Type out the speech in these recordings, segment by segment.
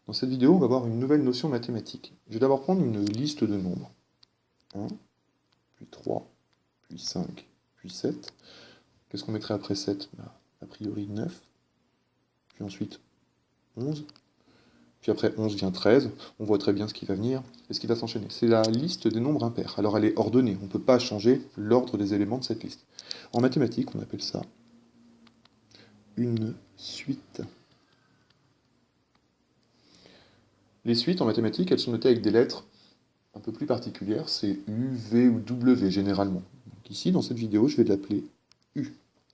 Dans cette vidéo, on va voir une nouvelle notion mathématique. Je vais d'abord prendre une liste de nombres. 1, puis 3, puis 5, puis 7. Qu'est-ce qu'on mettrait après 7? A priori 9. Puis ensuite 11. Puis après 11 vient 13. On voit très bien ce qui va venir et ce qui va s'enchaîner. C'est la liste des nombres impairs. Alors elle est ordonnée. On ne peut pas changer l'ordre des éléments de cette liste. En mathématiques, on appelle ça une suite. Les suites en mathématiques, elles sont notées avec des lettres un peu plus particulières, c'est U, V ou W généralement. Donc ici, dans cette vidéo, je vais l'appeler U.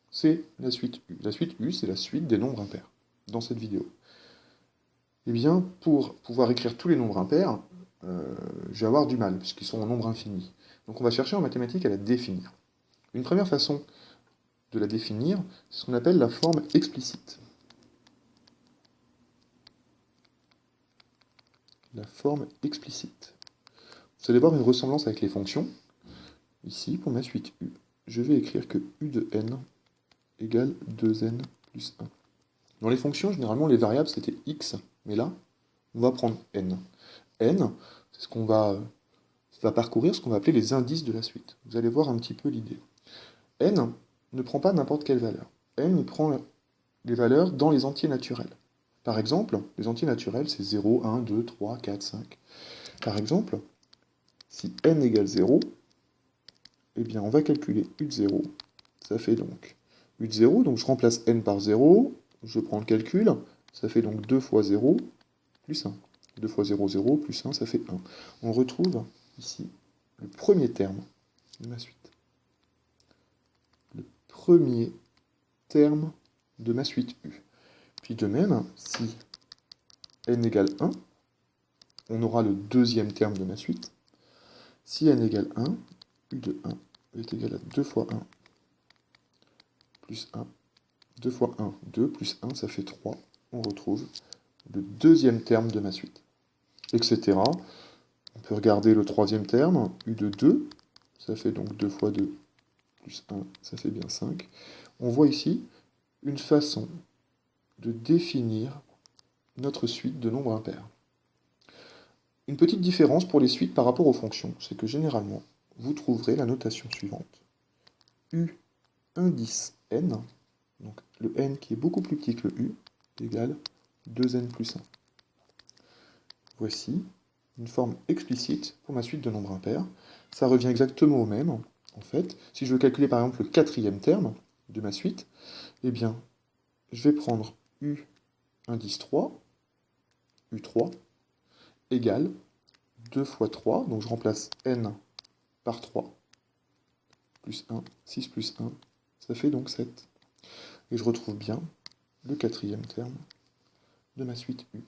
C'est la suite U. La suite U, c'est la suite des nombres impairs, dans cette vidéo. Eh bien, pour pouvoir écrire tous les nombres impairs, je vais avoir du mal, puisqu'ils sont en nombre infini. Donc on va chercher en mathématiques à la définir. Une première façon de la définir, c'est ce qu'on appelle la forme explicite. La forme explicite. Vous allez voir une ressemblance avec les fonctions. Ici, pour ma suite U, je vais écrire que U de n égale 2n plus 1. Dans les fonctions, généralement, les variables, c'était x, mais là, on va prendre n. N, c'est ce qu'on va parcourir, ce qu'on va appeler les indices de la suite. Vous allez voir un petit peu l'idée. N ne prend pas n'importe quelle valeur. N prend les valeurs dans les entiers naturels. Par exemple, les entiers naturels, c'est 0, 1, 2, 3, 4, 5. Par exemple, si n égale 0, eh bien, on va calculer U de 0. Ça fait donc U de 0, donc je remplace n par 0, je prends le calcul, ça fait donc 2 fois 0 plus 1. 2 fois 0, 0, plus 1, ça fait 1. On retrouve ici le premier terme de ma suite. Le premier terme de ma suite U. Puis de même, si n égale 1, on aura le deuxième terme de ma suite. Si n égale 1, U de 1 est égal à 2 fois 1 plus 1. 2 fois 1, 2, plus 1, ça fait 3. On retrouve le deuxième terme de ma suite. Etc. On peut regarder le troisième terme, U de 2, ça fait donc 2 fois 2 plus 1, ça fait bien 5. On voit ici une façon de définir notre suite de nombres impairs. Une petite différence pour les suites par rapport aux fonctions, c'est que généralement, vous trouverez la notation suivante. U indice n, donc le n qui est beaucoup plus petit que le u, égale 2n plus 1. Voici une forme explicite pour ma suite de nombres impairs. Ça revient exactement au même, en fait. Si je veux calculer par exemple le quatrième terme de ma suite, eh bien, je vais prendre u indice 3, u3, égale 2 fois 3, donc je remplace n par 3, plus 1, 6 plus 1, ça fait donc 7. Et je retrouve bien le quatrième terme de ma suite U.